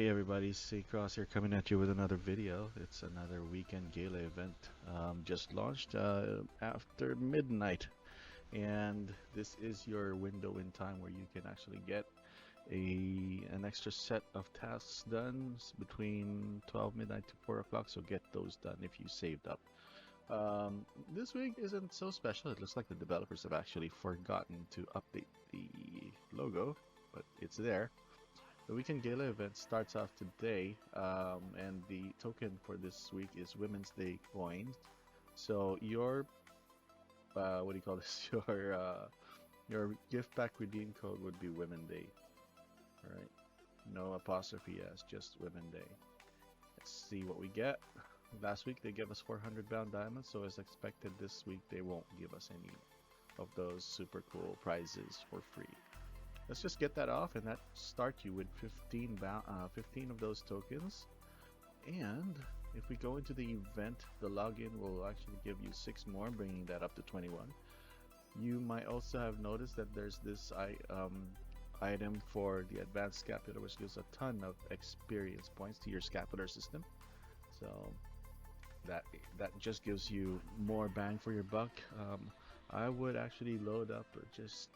Hey everybody, C Cross here coming at you with another video. It's another weekend gala event just launched after midnight, and this is your window in time where you can actually get an extra set of tasks done between 12 midnight to 4 o'clock, so get those done if you saved up. This week isn't so special. It looks like the developers have actually forgotten to update the logo, but it's there. The Weekend Gala event starts off today, and the token for this week is Women's Day coins. So your what do you call this? Your gift pack redeem code would be Women Day. All right, no apostrophe s, just Women Day. Let's see what we get. Last week they gave us 400 bound diamonds, so as expected, this week they won't give us any of those super cool prizes for free. Let's just get that off, and that start you with 15 of those tokens. And if we go into the event, the login will actually give you 6 more, bringing that up to 21. You might also have noticed that there's this item for the advanced scapular, which gives a ton of experience points to your scapular system. So that just gives you more bang for your buck. I would actually load up just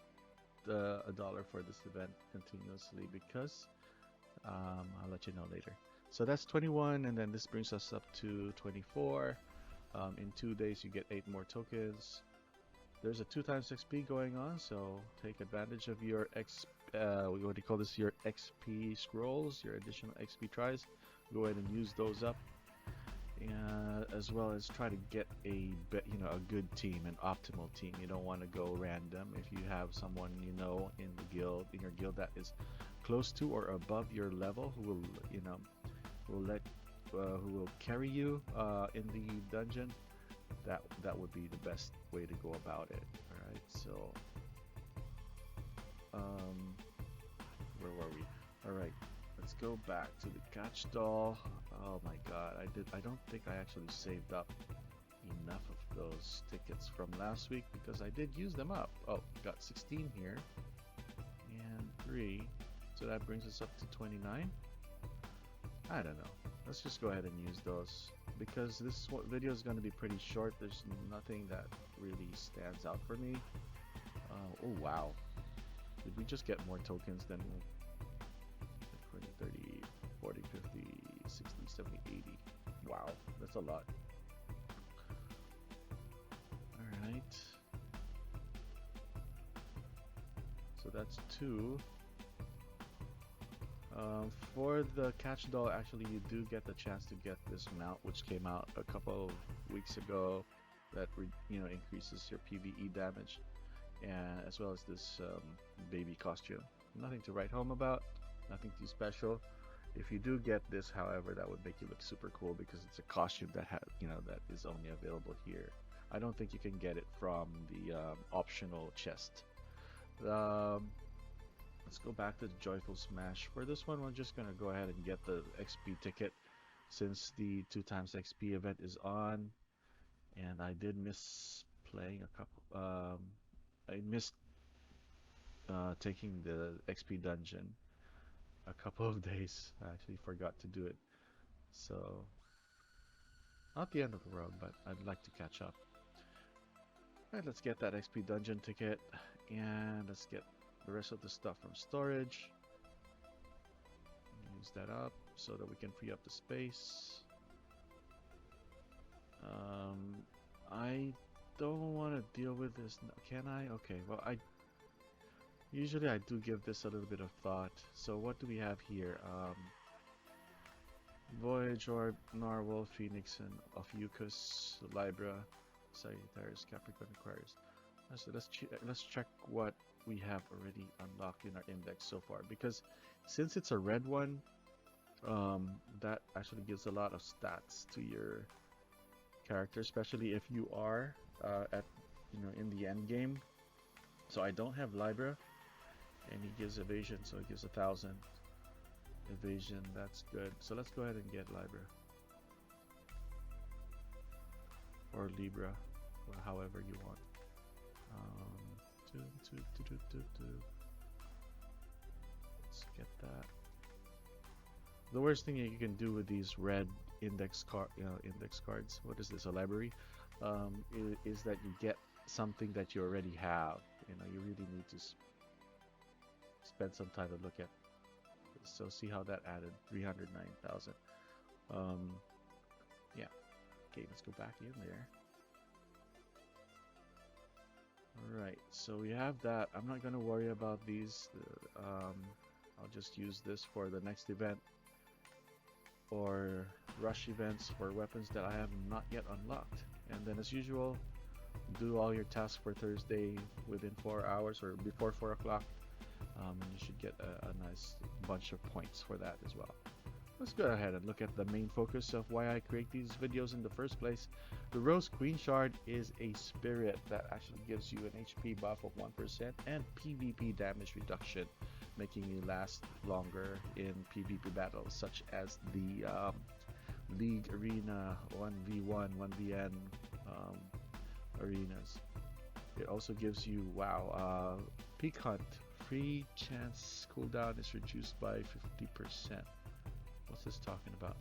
$1 for this event continuously because I'll let you know later. So that's 21, and then this brings us up to 24. In 2 days you get 8 more tokens. There's a 2 times XP going on, so take advantage of your what do you call this, your XP scrolls, your additional XP tries. Go ahead and use those up, as well as try to get a good team, an optimal team. You don't want to go random. If you have someone in your guild that is close to or above your level, who will carry you in the dungeon, that would be the best way to go about it. All right, so where were we? All right, let's go back to the catch doll. Oh my god, I don't think I actually saved up enough of those tickets from last week because I did use them up. Oh, got 16 here and 3, so that brings us up to 29. I don't know, let's just go ahead and use those because this video is going to be pretty short. There's nothing that really stands out for me. Oh wow, did we just get more tokens than 20, 30, 40, 50, 60, 70, 80. Wow, that's a lot. Alright. So that's 2. For the catch doll, actually you do get the chance to get this mount, which came out a couple of weeks ago, that increases your PvE damage, and as well as this baby costume. Nothing to write home about, nothing too special. If you do get this, however, that would make you look super cool because it's a costume that that is only available here. I don't think you can get it from the optional chest. Let's go back to the Joyful Smash. For this one, we're just gonna go ahead and get the XP ticket since the 2 times XP event is on, and I did miss playing a couple. I missed taking the XP dungeon a couple of days. I actually forgot to do it, so not the end of the world, but I'd like to catch up. Alright, let's get that XP dungeon ticket, and let's get the rest of the stuff from storage. Use that up so that we can free up the space. I don't want to deal with this. Can I? Okay, well, usually I do give this a little bit of thought. So what do we have here? Voyage Orb, Narwhal, Phoenix, and Ophiuchus, Libra, Sagittarius, Capricorn, Aquarius. So let's check what we have already unlocked in our index so far, because since it's a red one, that actually gives a lot of stats to your character, especially if you are in the end game. So I don't have Libra, and he gives evasion, so it gives 1,000 evasion. That's good. So let's go ahead and get Libra or Libra, or however you want. Let's get that. The worst thing you can do with these red index cards. What is this? A library? Is that you get something that you already have. You really need to spend some time to look at. So see how that added 309,000. Um, yeah. Okay, let's go back in there. All right. So we have that. I'm not gonna worry about these. I'll just use this for the next event or rush events for weapons that I have not yet unlocked. And then as usual, do all your tasks for Thursday within 4 hours or before 4 o'clock. And you should get a nice bunch of points for that as well. Let's go ahead and look at the main focus of why I create these videos in the first place. The Rose Queen Shard is a spirit that actually gives you an HP buff of 1% and PvP damage reduction, making you last longer in PvP battles such as the League Arena 1v1, 1vn arenas. It also gives you, Peak Hunt. Free chance cooldown is reduced by 50%. What's this talking about?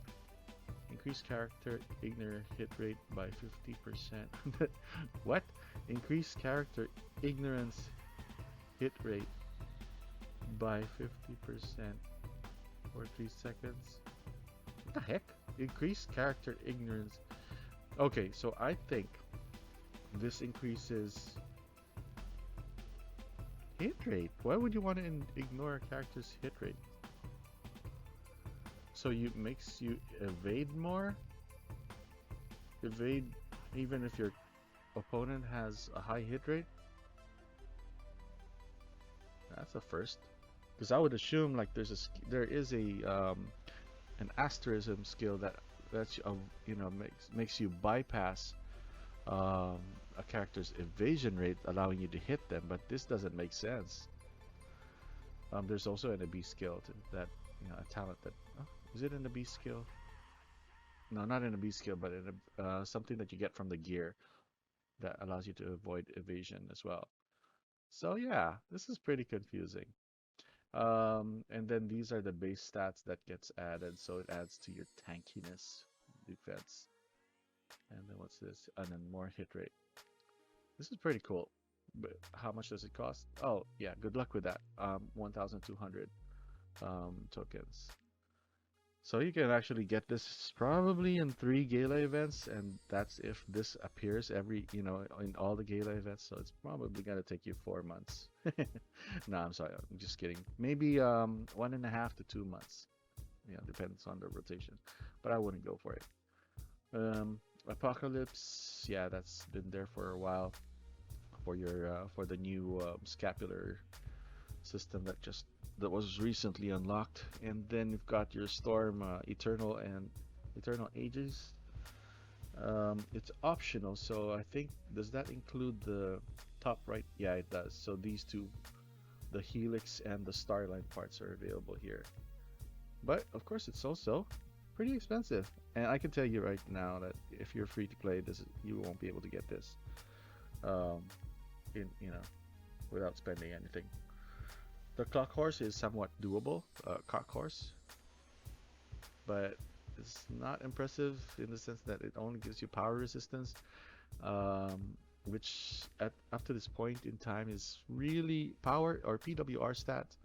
Increase character ignorant hit rate by 50%. What? Increase character ignorance hit rate by 50% for 3 seconds. What the heck? Increase character ignorance. Okay, so I think this increases hit rate. Why would you want to ignore a character's hit rate? So makes you evade more? Evade even if your opponent has a high hit rate? That's a first. Because I would assume like there is a an asterism skill that's makes you bypass a character's evasion rate, allowing you to hit them, but this doesn't make sense. There's also an beast skill that a talent that is it in the beast skill? No, not in a beast skill, but in something that you get from the gear that allows you to avoid evasion as well. So yeah, this is pretty confusing. And then these are the base stats that gets added, so it adds to your tankiness, defense, and then what's this? And then more hit rate. This is pretty cool. But how much does it cost? Oh yeah, good luck with that. 1,200 tokens. So you can actually get this probably in 3 Gala events, and that's if this appears in all the Gala events. So it's probably gonna take you 4 months. No, I'm sorry, I'm just kidding. Maybe 1.5 to 2 months. Depends on the rotation, but I wouldn't go for it. Apocalypse, yeah, that's been there for a while for the new scapular system that was recently unlocked. And then you've got your Storm Eternal and Eternal Ages. It's optional, so I think, does that include the top right? Yeah, it does. So these two, the Helix and the Starline parts, are available here. But of course, it's also pretty expensive. And I can tell you right now that if you're free to play this, you won't be able to get this without spending anything. The Clock Horse is somewhat doable, Cock Horse, but it's not impressive in the sense that it only gives you power resistance, which up to this point in time is really power or PWR stats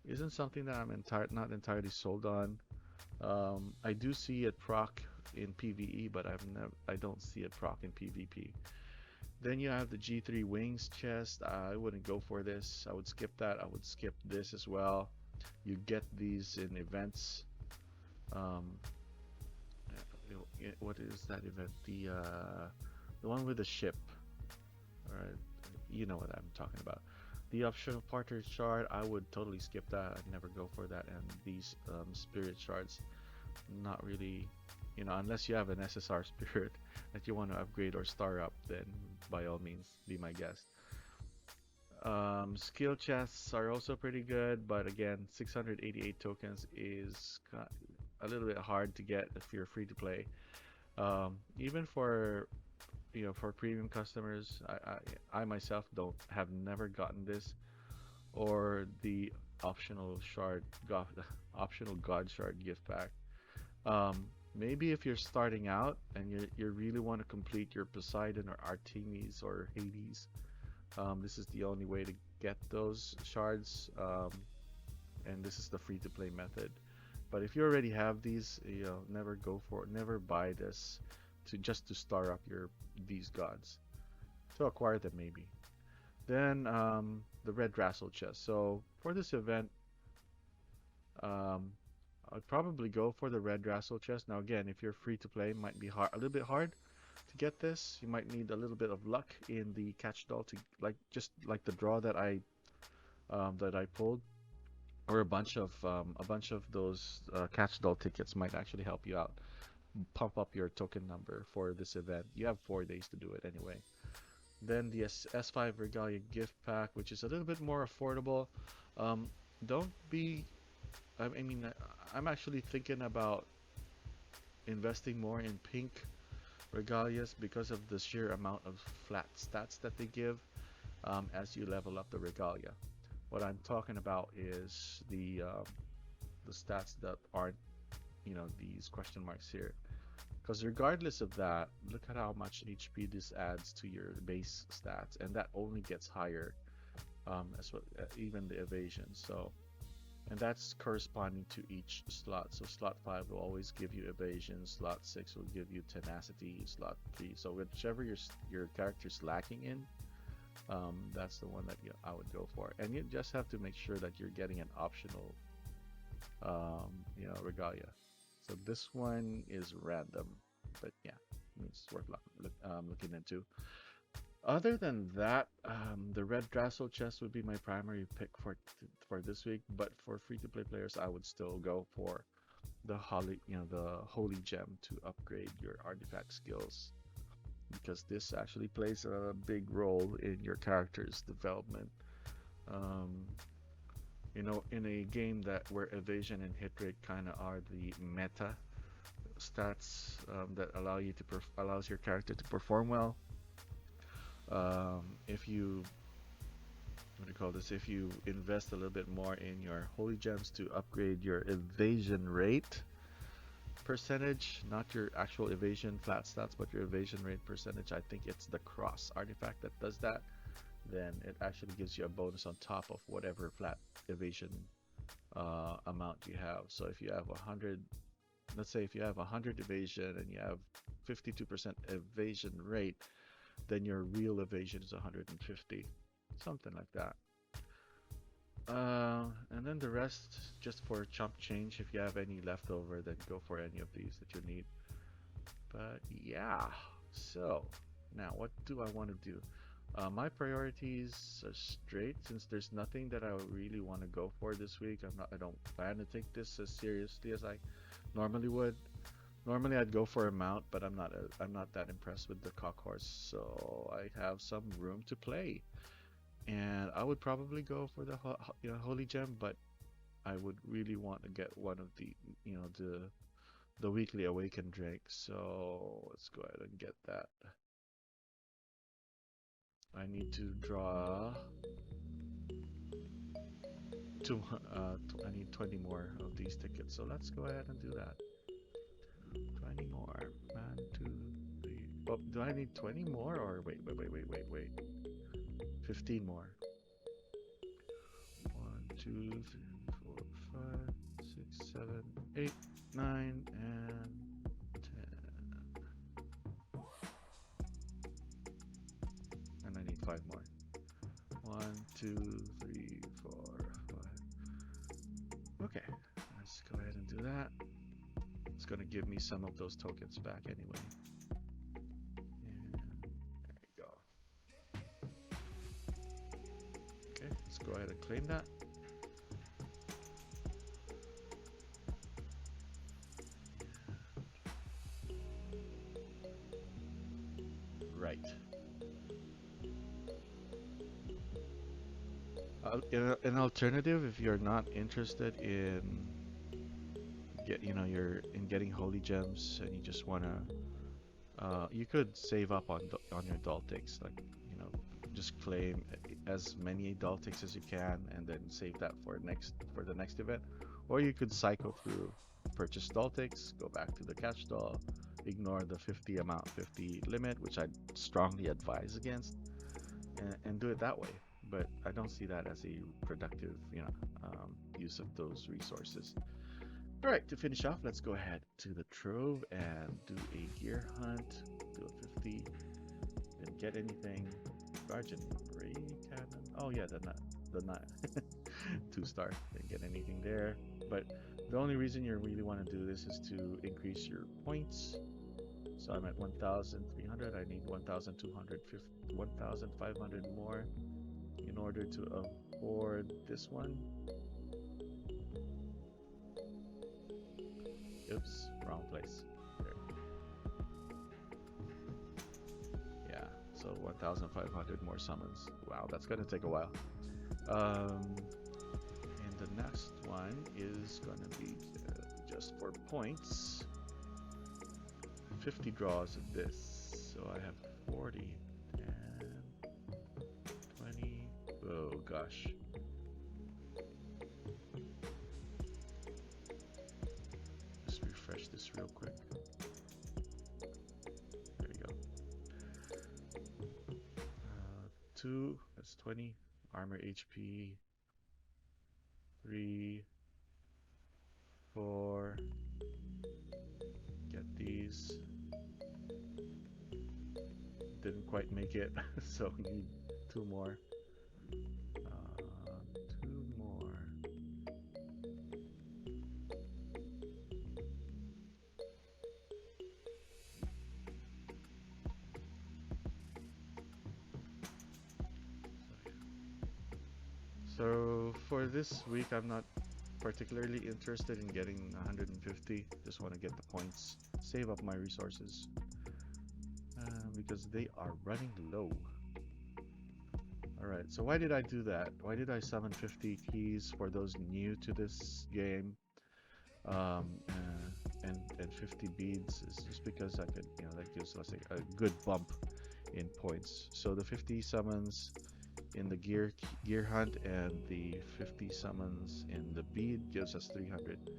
isn't something that I'm not entirely sold on. I do see it proc in PvE, but I don't see it proc in PvP. Then you have the G3 Wings chest. I wouldn't go for this. I would skip that. I would skip this as well. You get these in events. What is that event? The one with the ship. Alright, you know what I'm talking about. The optional partner shard, I would totally skip that. I'd never go for that. And these spirit shards, not really, unless you have an SSR spirit that you want to upgrade or star up, then by all means be my guest. Skill chests are also pretty good, but again, 688 tokens is a little bit hard to get if you're free to play. Even for premium customers, I myself have never gotten this, or the optional optional God shard gift pack. Um, Maybe if you're starting out and you really want to complete your Poseidon or Artemis or Hades, this is the only way to get those shards, and this is the free-to-play method. But if you already have these, never buy this to just to star up your these gods to acquire them maybe. Then the red Rassle chest. So for this event, um, I'd probably go for the red Rassle chest. Now again, if you're free to play, it might be a little bit hard to get this. You might need a little bit of luck in the catch doll to just like the draw that I pulled, or a bunch of those catch doll tickets might actually help you out. Pump up your token number for this event. You have 4 days to do it anyway. Then the S5 Regalia gift pack, which is a little bit more affordable. Um, don't be. I mean, I'm actually thinking about investing more in pink regalias because of the sheer amount of flat stats that they give as you level up the regalia. What I'm talking about is the stats that aren't, these question marks here. Because regardless of that, look at how much HP this adds to your base stats, and that only gets higher as well, even the evasion. So, and that's corresponding to each slot. So slot 5 will always give you evasion, slot 6 will give you tenacity, slot 3. So whichever your character's lacking in, that's the one that I would go for. And you just have to make sure that you're getting an optional, regalia. So this one is random, but yeah, it's worth looking into. Other than that, the red Drasso chest would be my primary pick for this week. But for free-to-play players, I would still go for the holy gem to upgrade your artifact skills, because this actually plays a big role in your character's development. Um, in a game where evasion and hit rate kind of are the meta stats that allows your character to perform well. If you if you invest a little bit more in your holy gems to upgrade your evasion rate percentage, not your actual evasion flat stats, but your evasion rate percentage, I think it's the cross artifact that does that, then it actually gives you a bonus on top of whatever flat evasion amount you have. So if you have 100, let's say if you have 100 evasion and you have 52% evasion rate, then your real evasion is 150, something like that. And then the rest just for chump change. If you have any leftover, then go for any of these that you need. But yeah, so now what do I want to do? My priorities are straight, since there's nothing that I really want to go for this week. I don't plan to take this as seriously as I normally would. Normally I'd go for a mount, but I'm not that impressed with the cock horse, so I have some room to play. And I would probably go for the holy gem, but I would really want to get one of the weekly awakened drink. So let's go ahead and get that. I need to draw I need 20 more of these tickets, so let's go ahead and do that. 20 more. 1, 2, 3. Oh, do I need 20 more, or wait. 15 more. 1, 2, 3, 4, 5, 6, 7, 8, 9, and 10. And I need 5 more. 1, 2, 3, 4, 5. Okay, let's go ahead and do that. It's gonna give me some of those tokens back anyway. And there you go. Okay, let's go ahead and claim that. Right. An alternative, if you're not interested in you're in getting holy gems and you just wanna, you could save up on your Doll Tix, like just claim as many Doll Tix as you can, and then save that for the next event. Or you could cycle through, purchase Doll Tix, go back to the catch doll, ignore the 50 limit, which I strongly advise against, and do it that way. But I don't see that as a productive, use of those resources. All right, to finish off, let's go ahead to the trove and do a gear hunt. Do a 50. Didn't get anything. Guardian ray cannon. Oh yeah, the nut 2-star. Didn't get anything there. But the only reason you really want to do this is to increase your points. So I'm at 1,300. I need 1,250, 1,500 more in order to afford this one. Oops, wrong place. There. Yeah, so 1,500 more summons. Wow, that's gonna take a while. And the next one is gonna be just for points. 50 draws of this, so I have 40, 10, 20. Oh gosh. Refresh this real quick. There we go. 2, that's 20. Armor HP. 3, 4. Get these. Didn't quite make it, so we need 2 more. 2 more. So for this week, I'm not particularly interested in getting 150. Just want to get the points, save up my resources, because they are running low. Alright, so why did I do that? Why did I summon 50 keys for those new to this game? And 50 beads is just because I could, that gives us a good bump in points. So the 50 summons in the gear hunt and the 50 summons in the bead gives us 300.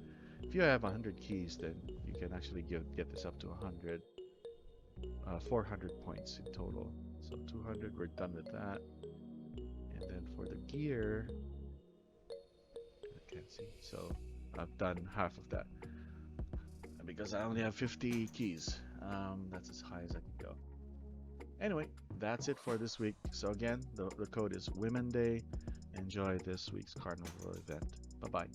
If you have 100 keys, then you can actually get this up to 100, 400 points in total. So 200, we're done with that. And then for the gear, I can't see, so I've done half of that. And because I only have 50 keys, that's as high as I can go. Anyway, that's it for this week. So again, the code is Women Day. Enjoy this week's carnival event. Bye-bye.